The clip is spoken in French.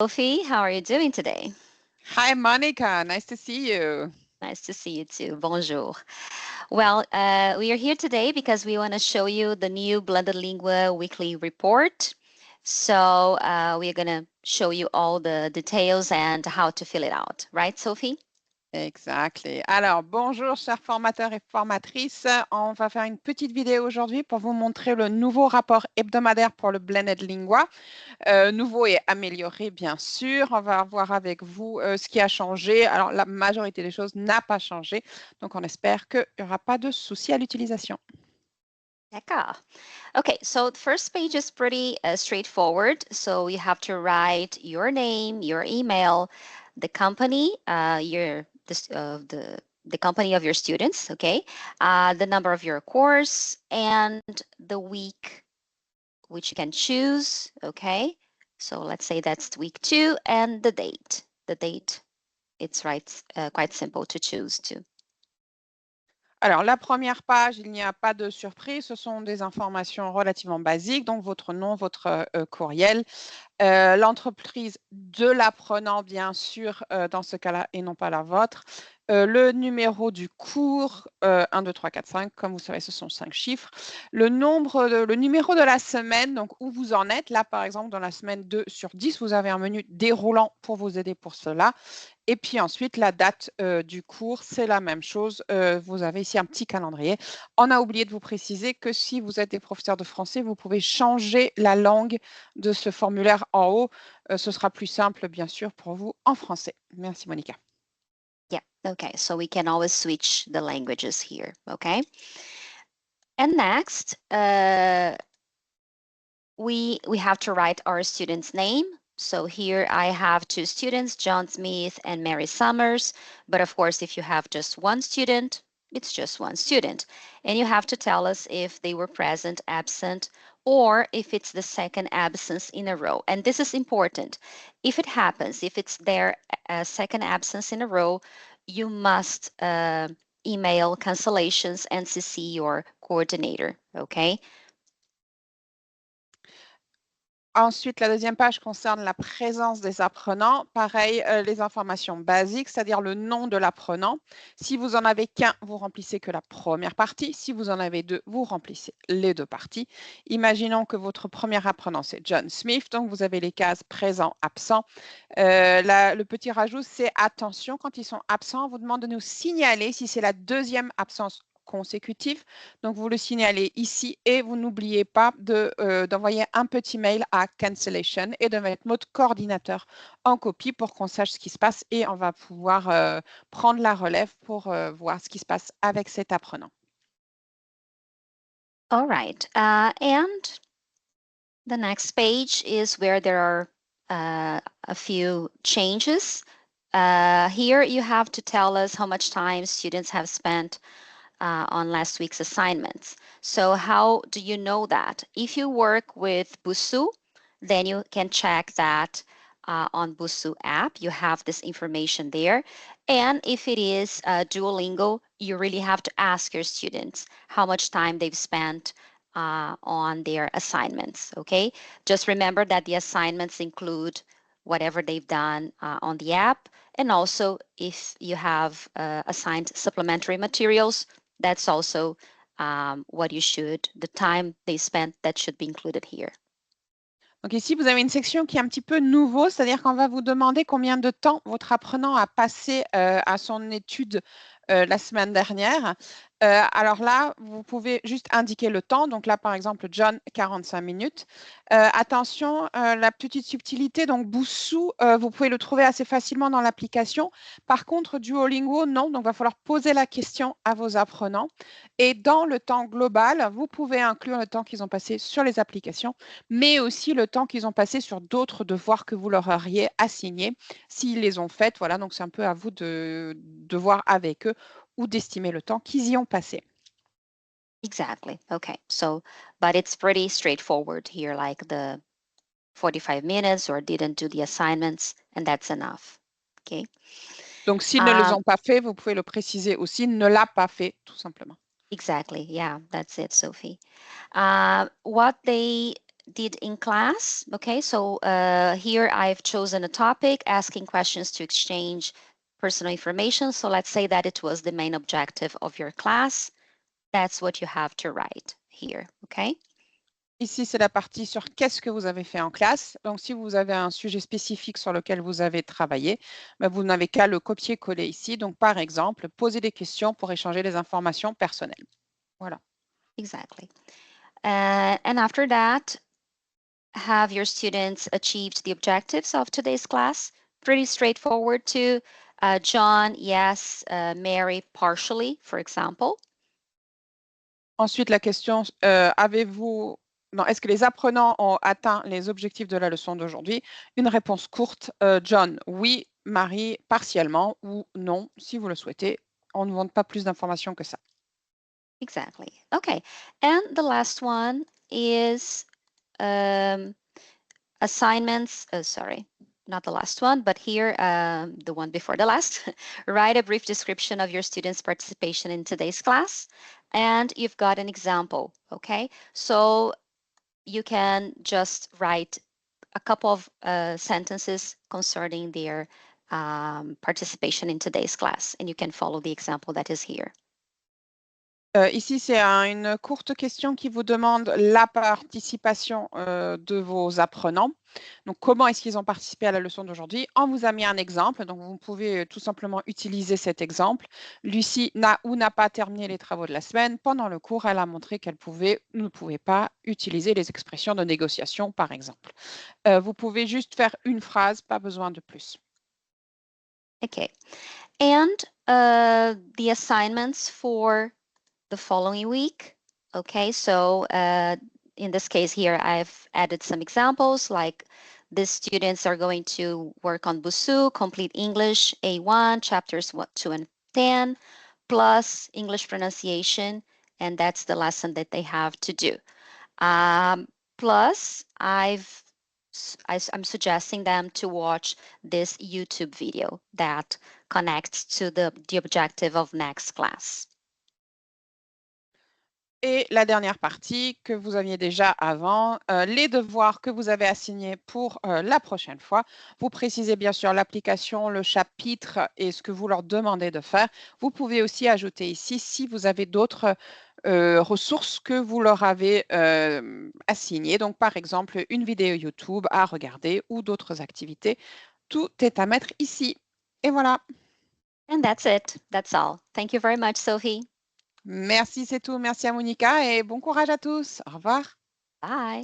Sophie, how are you doing today? Hi, Monica. Nice to see you. Nice to see you too. Bonjour. Well, we are here today because we want to show you the new Blended Lingua weekly report. So we are going to show you all the details and how to fill it out, right, Sophie? Exactly. Alors, bonjour, chers formateurs et formatrices. On va faire une petite vidéo aujourd'hui pour vous montrer le nouveau rapport hebdomadaire pour le Blended Lingua. Nouveau et amélioré, bien sûr. On va voir avec vous ce qui a changé. Alors, la majorité des choses n'a pas changé. Donc, on espère qu'il n'y aura pas de soucis à l'utilisation. D'accord. Okay, so the first page is pretty straightforward. So you have to write your name, your email, the company, the company of your students, okay, the number of your course, and the week which you can choose, okay. So let's say that's week 2, and the date. The date, it's right, quite simple to choose too. Alors, la première page, il n'y a pas de surprise. Ce sont des informations relativement basiques. Donc, votre nom, votre courriel, l'entreprise de l'apprenant, bien sûr, dans ce cas-là, et non pas la vôtre. Le numéro du cours, 1, 2, 3, 4, 5, comme vous savez, ce sont 5 chiffres. Le numéro de la semaine, donc où vous en êtes. Là, par exemple, dans la semaine 2 sur 10, vous avez un menu déroulant pour vous aider pour cela. Et puis ensuite, la date du cours, c'est la même chose. Vous avez ici un petit calendrier. On a oublié de vous préciser que si vous êtes des professeurs de français, vous pouvez changer la langue de ce formulaire en haut. Ce sera plus simple, bien sûr, pour vous en français. Merci, Monica. Yeah, okay, so we can always switch the languages here, okay. And next, we have to write our student's name. So here I have 2 students, John Smith and Mary Summers. But of course, if you have just one student, it's just one student. And you have to tell us if they were present, absent, or if it's the second absence in a row. And this is important. If it happens, if it's their second absence in a row, you must email cancellations and CC your coordinator, okay? Ensuite, la deuxième page concerne la présence des apprenants. Pareil, les informations basiques, c'est-à-dire le nom de l'apprenant. Si vous en avez qu'un, vous remplissez que la première partie. Si vous en avez 2, vous remplissez les 2 parties. Imaginons que votre premier apprenant, c'est John Smith, donc vous avez les cases présent, absent. Le petit rajout, c'est attention, quand ils sont absents, on vous demande de nous signaler si c'est la deuxième absence consécutive. Donc, vous le signalez ici et vous n'oubliez pas d'envoyer un petit mail à cancellation et de mettre notre coordinateur en copie pour qu'on sache ce qui se passe et on va pouvoir prendre la relève pour voir ce qui se passe avec cet apprenant. All right. And the next page is where there are a few changes. Here you have to tell us how much time students have spent on last week's assignments. So how do you know that? If you work with Busuu, then you can check that on Busuu app. You have this information there. And if it is Duolingo, you really have to ask your students how much time they've spent on their assignments, okay? Just remember that the assignments include whatever they've done on the app, and also if you have assigned supplementary materials, that's also the time they spent, that should be included here. Donc ici, vous avez une section qui est un petit peu nouveau, c'est-à-dire qu'on va vous demander combien de temps votre apprenant a passé à son étude la semaine dernière. Alors là, vous pouvez juste indiquer le temps. Donc là, par exemple, John, 45 minutes. Attention, la petite subtilité, donc Busuu, vous pouvez le trouver assez facilement dans l'application. Par contre, Duolingo, non. Donc, il va falloir poser la question à vos apprenants. Et dans le temps global, vous pouvez inclure le temps qu'ils ont passé sur les applications, mais aussi le temps qu'ils ont passé sur d'autres devoirs que vous leur auriez assignés, s'ils les ont faits. Voilà, donc c'est un peu à vous de voir avec eux ou d'estimer le temps qu'ils y ont passé. Exactly. Okay. So, but it's pretty straightforward here, like the 45 minutes or didn't do the assignments, and that's enough. Okay. Donc, s'ils ne les ont pas fait, vous pouvez le préciser aussi, ne l'a pas fait, tout simplement. Exactly. Yeah, that's it, Sophie. What they did in class. Okay, so here I've chosen a topic, asking questions to exchange personal information. So let's say that it was the main objective of your class. That's what you have to write here, okay? Ici, c'est la partie sur qu'est-ce que vous avez fait en classe. Donc, si vous avez un sujet spécifique sur lequel vous avez travaillé, ben, vous n'avez qu'à le copier-coller ici. Donc, par exemple, poser des questions pour échanger des informations personnelles. Voilà. Exactly. And after that, have your students achieved the objectives of today's class? Pretty straightforward too. John, yes. Mary, partially, for example. Ensuite, la question, est-ce que les apprenants ont atteint les objectifs de la leçon d'aujourd'hui? Une réponse courte, John, oui, Marie, partiellement, ou non, si vous le souhaitez. On ne demande pas plus d'informations que ça. Exactly. Okay. And the last one is assignments. Sorry, not the last one, but here, the one before the last. Write a brief description of your students' participation in today's class. And you've got an example, okay? So you can just write a couple of sentences concerning their participation in today's class, and you can follow the example that is here. Ici, c'est une courte question qui vous demande la participation de vos apprenants. Donc, comment est-ce qu'ils ont participé à la leçon d'aujourd'hui? On vous a mis un exemple, donc vous pouvez tout simplement utiliser cet exemple. Lucie n'a ou n'a pas terminé les travaux de la semaine. Pendant le cours, elle a montré qu'elle ne pouvait pas utiliser les expressions de négociation, par exemple. Vous pouvez juste faire une phrase, pas besoin de plus. Okay. And the assignments for the following week. Okay, so in this case here, I've added some examples like the students are going to work on Busuu, complete English A1, chapters 2 and 10, plus English pronunciation, and that's the lesson that they have to do. Plus, I'm suggesting them to watch this YouTube video that connects to the objective of next class. Et la dernière partie que vous aviez déjà avant, les devoirs que vous avez assignés pour la prochaine fois. Vous précisez bien sûr l'application, le chapitre et ce que vous leur demandez de faire. Vous pouvez aussi ajouter ici si vous avez d'autres ressources que vous leur avez assignées. Donc, par exemple, une vidéo YouTube à regarder ou d'autres activités. Tout est à mettre ici. Et voilà. And that's it. That's all. Thank you very much, Sophie. Merci, c'est tout. Merci à Monica et bon courage à tous. Au revoir. Bye.